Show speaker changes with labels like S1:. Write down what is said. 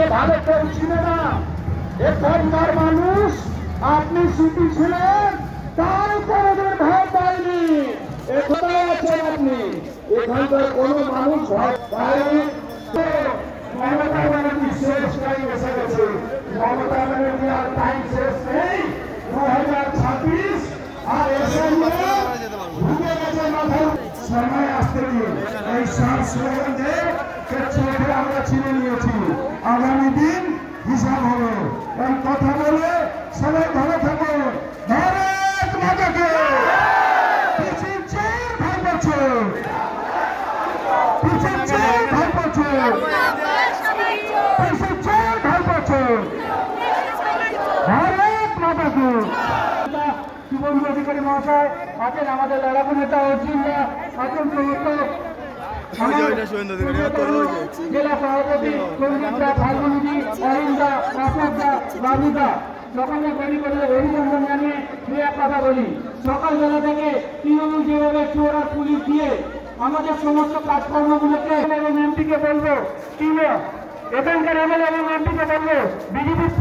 S1: আপনাকে ভালো কেউ ছিল না। এখানকার মানুষ আপনি সুখী ছিলেন, তার কোনোদিন ভয় পায়নি। কোথায় আছেন আপনি? এখানকার কোনো মানুষ ভয় পায়নি। মমতা ব্যানার্জি শেষ টাইম এসে গেছে। মমতা ব্যানার্জি আর টাইম শেষ নেই। 2026 আর এসে ঢুকে গেছে মাথায়। সময় আসতে দিন। এই স্লোগান দিয়ে আমরা ছিনে নিয়েছি। আগামী দিন হিসাব হবে। এই কথা বলে সবাই ভালো থাকো। ভারত মাতাকে পিছিয়ে চেয়ে ভাই বছর, পিছিয়ে চেয়ে ভাই বছর, পিছিয়ে চেয়ে ভাই বছর। ভারত মাতাকে। শুভেন্দু অধিকারী মহাশয় আছেন, আমাদের লড়াকু নেতা অর্জুনরা আছেন, সমস্ত জেলা সভাপতি সঞ্জিতদা, ফাল্গুনিদি, অরিন্দা, অশোকদা, বাবুদা, সকলকে তৈরি করে অভিনন্দন জানিয়ে দু এক কথা বলি। সকালবেলা থেকে তৃণমূল যেভাবে চোর আর পুলিশ দিয়ে আমাদের সমস্ত কাজকর্মগুলোকে এবং এমপিকে বলবো, এখানকার এমএলএ এবং এমপিকে বলবো বিজেপির